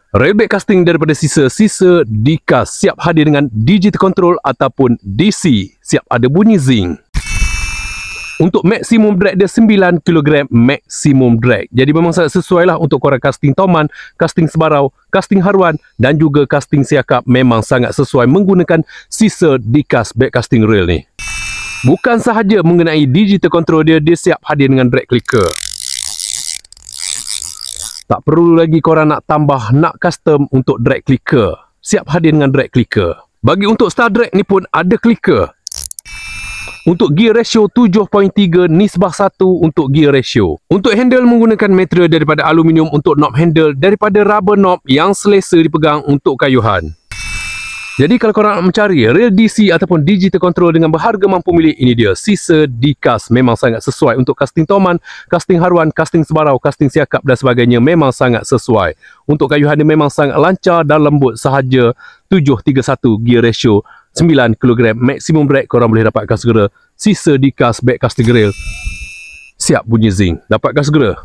Railbag casting daripada sisa dikas siap hadir dengan digital control ataupun DC, siap ada bunyi zing. Untuk maksimum drag dia 9 kg maksimum drag. Jadi memang sangat sesuai lah untuk korang casting toman, casting sebarau, casting haruan dan juga casting siakap. Memang sangat sesuai menggunakan sisa dikas bag casting rail ni. Bukan sahaja mengenai digital control dia siap hadir dengan drag clicker. Tak perlu lagi korang nak tambah, nak custom untuk drag clicker. Siap hadir dengan drag clicker. Bagi untuk star drag ni pun ada clicker. Untuk gear ratio 7.3 nisbah 1 untuk gear ratio. Untuk handle menggunakan material daripada aluminium untuk knob handle daripada rubber knob yang selesa dipegang untuk kayuhan. Jadi kalau korang nak mencari rail DC ataupun digital control dengan berharga mampu milik, ini dia sisa dikas. Memang sangat sesuai untuk casting toman, casting haruan, casting sebarau, casting siakap dan sebagainya. Memang sangat sesuai. Untuk kayuhan dia memang sangat lancar dan lembut sahaja. 731 gear ratio 9 kg maksimum drag. Korang boleh dapatkan segera sisa dikas bag casting rail. Siap bunyi zing. Dapatkan segera.